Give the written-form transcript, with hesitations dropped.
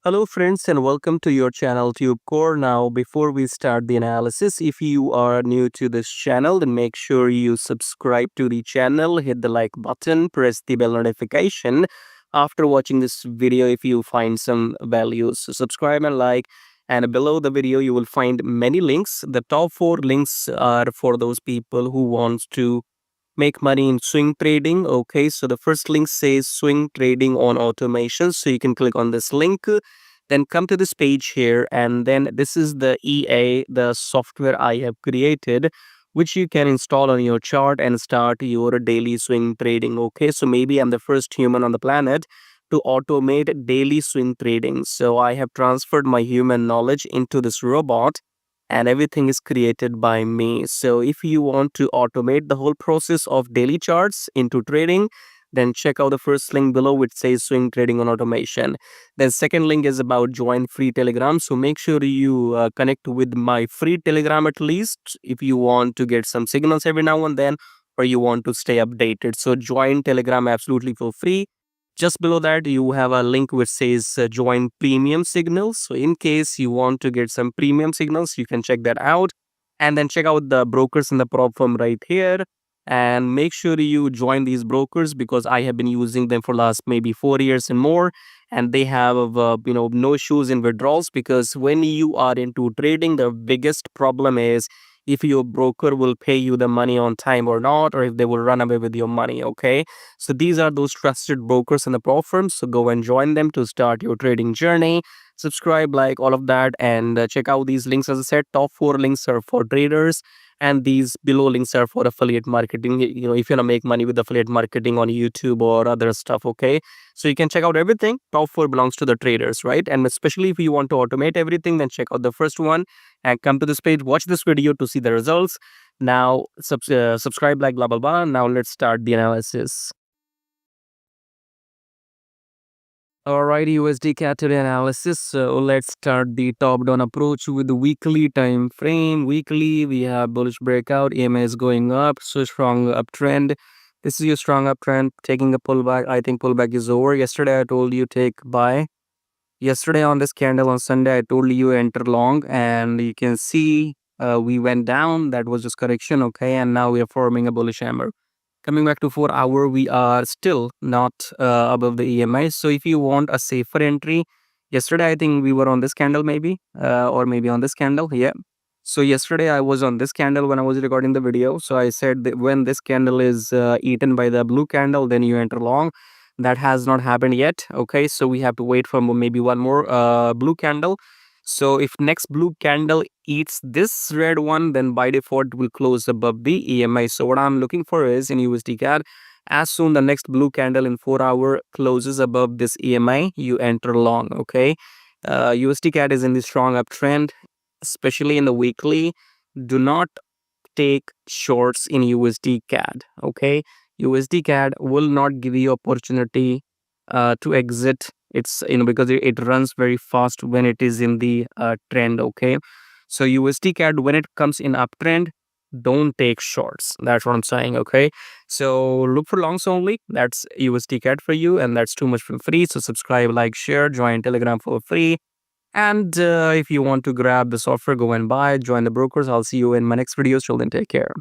Hello friends and welcome to your channel TubeCore. Now before we start the analysis, if you are new to this channel, then make sure you subscribe to the channel, hit the like button, press the bell notification. After watching this video, if you find some values, so subscribe and like. And below the video, you will find many links. The top 4 links are for those people who wants to make money in swing trading. Okay, so the first link says swing trading on automation, so you can click on this link, then come to this page here, and then this is the the software I have created, which you can install on your chart and start your daily swing trading. Okay, so maybe I'm the first human on the planet to automate daily swing trading, so I have transferred my human knowledge into this robot, and everything is created by me. So if you want to automate the whole process of daily charts into trading, then check out the first link below which says swing trading on automation. Then second link is about join free Telegram. So make sure you connect with my free Telegram at least if you want to get some signals every now and then, or you want to stay updated. So join Telegram absolutely for free. Just below that, you have a link which says join premium signals. So in case you want to get some premium signals, you can check that out. And then check out the brokers in the prop firm right here. And make sure you join these brokers because I have been using them for last maybe 4 years and more. And they have, no issues in withdrawals, because when you are into trading, the biggest problem is if your broker will pay you the money on time or not, or if they will run away with your money. Okay, so these are those trusted brokers in the pro firms. So go and join them to start your trading journey. Subscribe, like all of that, and check out these links. As I said, top 4 links are for traders, and these below links are for affiliate marketing. If you want to make money with affiliate marketing on YouTube or other stuff. Okay, so you can check out everything. Top 4 belongs to the traders, right? And especially if you want to automate everything, then check out the first one and come to this page. Watch this video to see the results. Now subscribe, like blah blah blah. Now let's start the analysis. Alright, USDCAD today analysis. So let's start the top-down approach with the weekly time frame. Weekly, we have bullish breakout. EMA is going up, so strong uptrend. This is your strong uptrend, taking a pullback. I think pullback is over. Yesterday, I told you take buy. Yesterday on this candle on Sunday, I told you enter long, and you can see we went down. That was just correction, okay, and now we are forming a bullish hammer. Coming back to 4 hour, we are still not above the EMI. So if you want a safer entry, yesterday I think we were on this candle maybe, or maybe on this candle. Yeah. So yesterday I was on this candle when I was recording the video. So I said that when this candle is eaten by the blue candle, then you enter long. That has not happened yet. Okay. So we have to wait for maybe one more blue candle. So if next blue candle eats this red one, then by default will close above the EMI. So what I'm looking for is in USDCAD, as soon the next blue candle in 4 hour closes above this EMI, you enter long. Okay, USDCAD is in the strong uptrend, especially in the weekly. Do not take shorts in USDCAD. Okay, USDCAD will not give you opportunity to exit. It's because it runs very fast when it is in the trend. Okay, so USDCAD when it comes in uptrend, don't take shorts. That's what I'm saying. Okay, so look for longs only. That's USDCAD for you, and that's too much for free. So subscribe, like, share, join Telegram for free. And if you want to grab the software, go and buy, join the brokers. I'll see you in my next videos. Till then, take care.